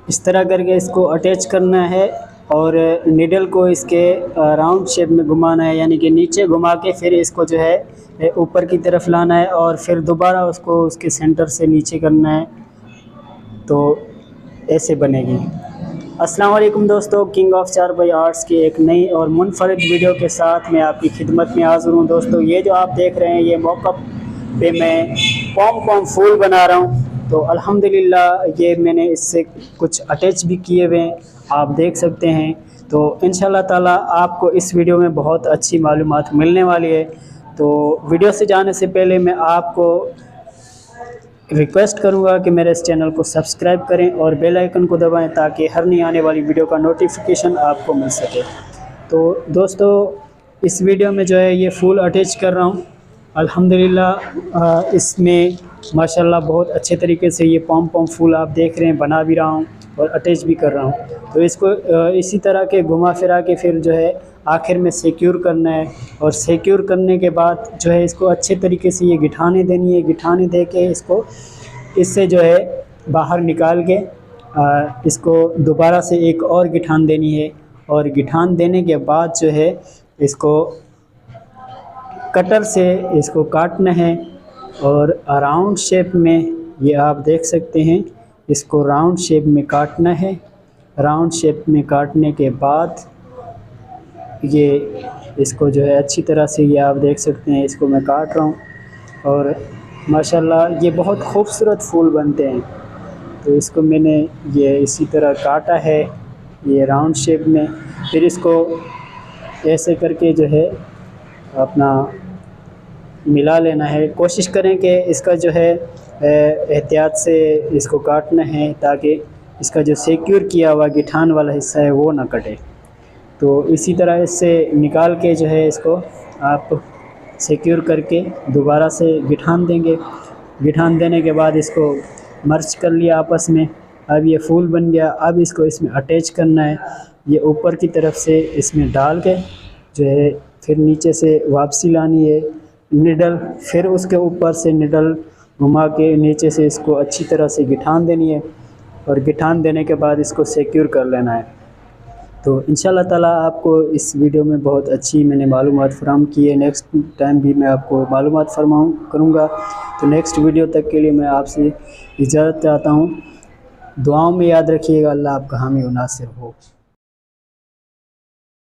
इस तरह करके इसको अटैच करना है और नीडल को इसके राउंड शेप में घुमाना है, यानी कि नीचे घुमा के फिर इसको जो है ऊपर की तरफ लाना है और फिर दोबारा उसको उसके सेंटर से नीचे करना है, तो ऐसे बनेगी। अस्सलाम वालेकुम दोस्तों, किंग ऑफ 4x आर्ट्स की एक नई और मुनफरिद वीडियो के साथ मैं आपकी खिदमत में हाज़िर हूँ। दोस्तों ये जो आप देख रहे हैं ये मौक़अप पे मैं पॉम फूल बना रहा हूँ। तो अल्हम्दुलिल्लाह ये मैंने इससे कुछ अटैच भी किए हुए हैं, आप देख सकते हैं। तो इंशाल्लाह ताला आपको इस वीडियो में बहुत अच्छी मालूमात मिलने वाली है। तो वीडियो से जाने से पहले मैं आपको रिक्वेस्ट करूंगा कि मेरे इस चैनल को सब्सक्राइब करें और बेल आइकन को दबाएं ताकि हर नई आने वाली वीडियो का नोटिफिकेशन आपको मिल सके। तो दोस्तों इस वीडियो में जो है ये फूल अटैच कर रहा हूँ। अल्हम्दुलिल्लाह इसमें माशाल्लाह बहुत अच्छे तरीके से ये पॉम फूल आप देख रहे हैं बना भी रहा हूँ और अटैच भी कर रहा हूँ। तो इसको इसी तरह के घुमा फिरा के फिर जो है आखिर में सिक्योर करना है और सिक्योर करने के बाद जो है इसको अच्छे तरीके से ये गिठाने देनी है। गिठाने दे के इसको इससे जो है बाहर निकाल के इसको दोबारा से एक और गिठान देनी है और गिठान देने के बाद जो है इसको कटर से इसको काटना है और राउंड शेप में, ये आप देख सकते हैं, इसको राउंड शेप में काटना है। राउंड शेप में काटने के बाद ये इसको जो है अच्छी तरह से, ये आप देख सकते हैं, इसको मैं काट रहा हूँ और माशाल्लाह ये बहुत खूबसूरत फूल बनते हैं। तो इसको मैंने ये इसी तरह काटा है ये राउंड शेप में। फिर इसको ऐसे करके जो है अपना मिला लेना है। कोशिश करें कि इसका जो है एहतियात से इसको काटना है ताकि इसका जो सिक्योर किया हुआ गिठान वाला हिस्सा है वो ना कटे। तो इसी तरह इससे निकाल के जो है इसको आप सिक्योर करके दोबारा से गिठान देंगे। गिठान देने के बाद इसको मर्ज कर लिया आपस में। अब ये फूल बन गया। अब इसको इसमें अटैच करना है। ये ऊपर की तरफ से इसमें डाल के जो है फिर नीचे से वापसी लानी है निडल, फिर उसके ऊपर से निडल घुमा के नीचे से इसको अच्छी तरह से गिठान देनी है और गिठान देने के बाद इसको सिक्योर कर लेना है। तो इंशाल्लाह ताला आपको इस वीडियो में बहुत अच्छी मैंने मालूमात फराहम की है। नेक्स्ट टाइम भी मैं आपको मालूमात फरमाऊँ करूँगा। तो नेक्स्ट वीडियो तक के लिए मैं आपसे इजाज़त चाहता हूँ। दुआओं में याद रखिएगा। अल्लाह आपका हामी व नासिर हो।